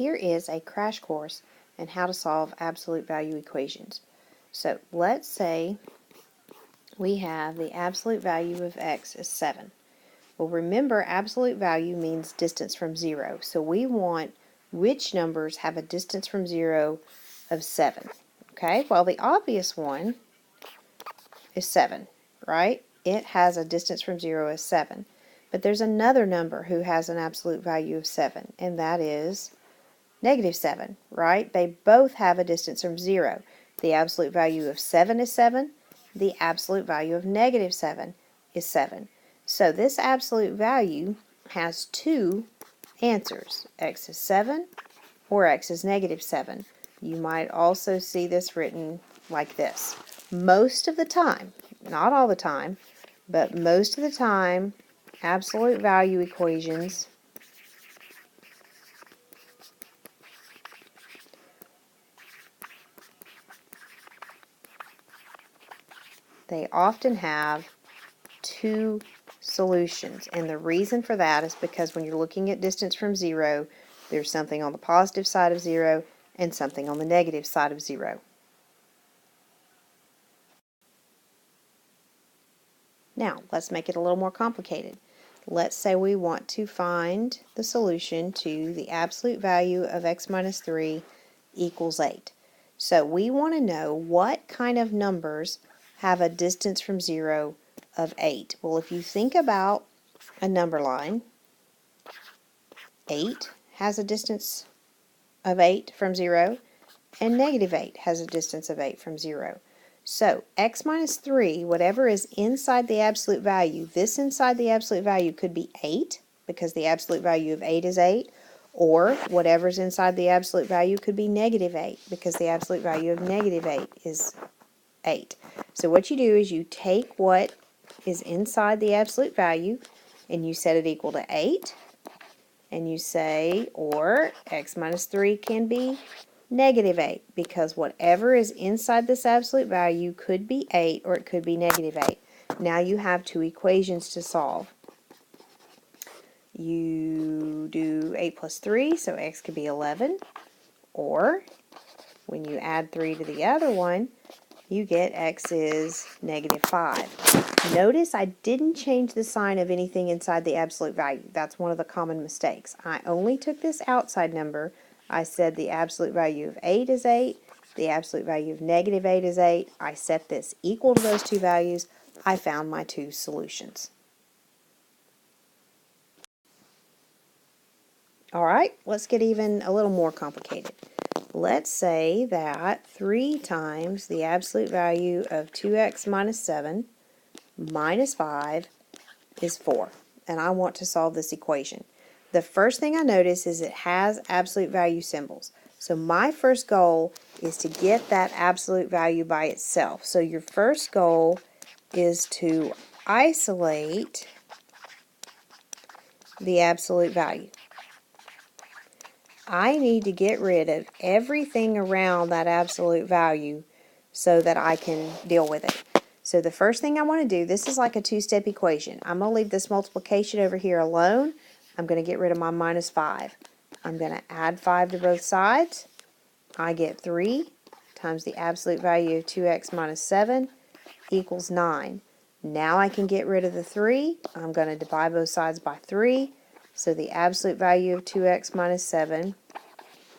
here is a crash course in how to solve absolute value equations. So let's say we have the absolute value of x is 7. Well, remember, absolute value means distance from 0. So we want which numbers have a distance from 0 of 7. Okay, well, the obvious one is 7, right? It has a distance from 0 of 7. But there's another number who has an absolute value of 7, and that is negative 7, right? They both have a distance from 0. The absolute value of 7 is 7. The absolute value of negative 7 is 7. So this absolute value has two answers. X is 7 or x is negative 7. You might also see this written like this. Most of the time, not all the time, but most of the time, absolute value equations they often have two solutions, and the reason for that is because when you're looking at distance from 0, there's something on the positive side of 0 and something on the negative side of 0. Now, let's make it a little more complicated. Let's say we want to find the solution to the absolute value of x minus 3 equals 8. So we want to know what kind of numbers have a distance from 0 of 8. Well, if you think about a number line, 8 has a distance of 8 from 0, and negative 8 has a distance of 8 from 0. So x minus 3, whatever is inside the absolute value, this inside the absolute value could be 8, because the absolute value of 8 is 8, or whatever's inside the absolute value could be negative 8, because the absolute value of negative 8 is 8. So what you do is you take what is inside the absolute value and you set it equal to 8, and you say, or x minus 3 can be negative 8, because whatever is inside this absolute value could be 8 or it could be negative 8. Now you have two equations to solve. You do 8 plus 3, so x could be 11, or when you add 3 to the other one, you get x is negative 5. Notice I didn't change the sign of anything inside the absolute value. That's one of the common mistakes. I only took this outside number. I said the absolute value of 8 is 8. The absolute value of negative 8 is 8. I set this equal to those two values. I found my two solutions. All right, let's get even a little more complicated. Let's say that 3 times the absolute value of 2x minus 7 minus 5 is 4, and I want to solve this equation. The first thing I notice is it has absolute value symbols. So my first goal is to get that absolute value by itself. So your first goal is to isolate the absolute value. I need to get rid of everything around that absolute value so that I can deal with it. So the first thing I want to do, this is like a two-step equation. I'm going to leave this multiplication over here alone. I'm going to get rid of my minus 5. I'm going to add 5 to both sides. I get 3 times the absolute value of 2x minus 7 equals 9. Now I can get rid of the 3. I'm going to divide both sides by 3. So the absolute value of 2x minus 7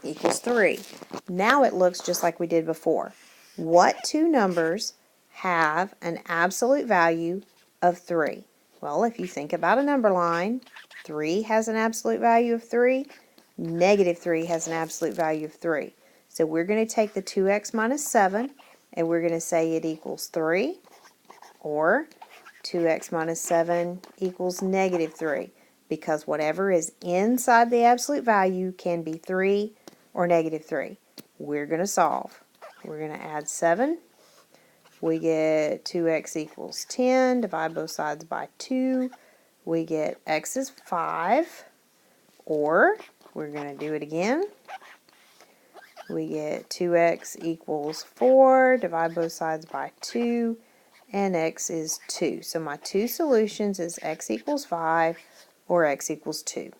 equals 3. Now it looks just like we did before. What two numbers have an absolute value of 3? Well, if you think about a number line, 3 has an absolute value of 3. Negative 3 has an absolute value of 3. So we're going to take the 2x minus 7 and we're going to say it equals 3, or 2x minus 7 equals negative 3, because whatever is inside the absolute value can be 3 or negative 3. We're going to solve. We're going to add 7. We get 2x equals 10. Divide both sides by 2. We get x is 5. Or, we're going to do it again. We get 2x equals 4. Divide both sides by 2. And x is 2. So my two solutions is x equals 5 or x equals 2.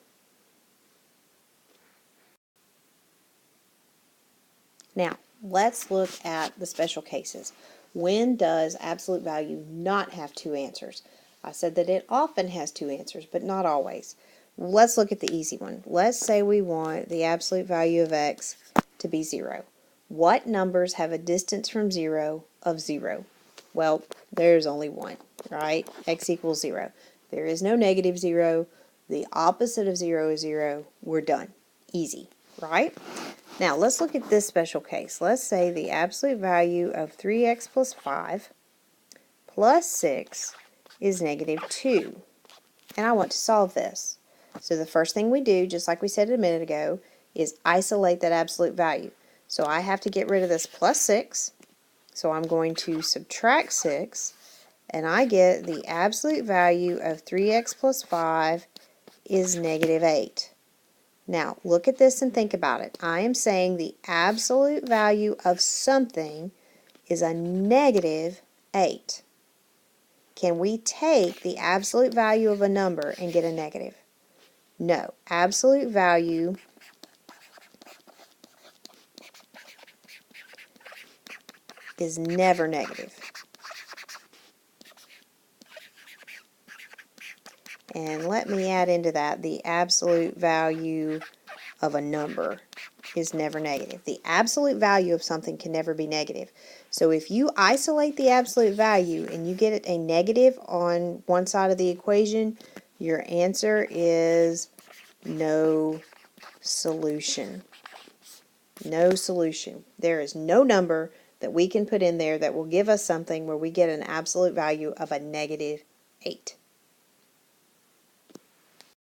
Now, let's look at the special cases. When does absolute value not have two answers? I said that it often has two answers, but not always. Let's look at the easy one. Let's say we want the absolute value of x to be 0. What numbers have a distance from 0 of 0? Well, there's only one, right? X equals 0. There is no negative 0. The opposite of 0 is 0. We're done. Easy, right? Now, let's look at this special case. Let's say the absolute value of 3x plus 5 plus 6 is negative 2. And I want to solve this. So the first thing we do, just like we said a minute ago, is isolate that absolute value. So I have to get rid of this plus 6. So I'm going to subtract 6. And I get the absolute value of 3x plus 5 is negative 8. Now, look at this and think about it. I am saying the absolute value of something is a negative 8. Can we take the absolute value of a number and get a negative? No. Absolute value is never negative. And let me add into that the absolute value of a number is never negative. The absolute value of something can never be negative. So if you isolate the absolute value and you get a negative on one side of the equation, your answer is no solution. No solution. There is no number that we can put in there that will give us something where we get an absolute value of a negative 8.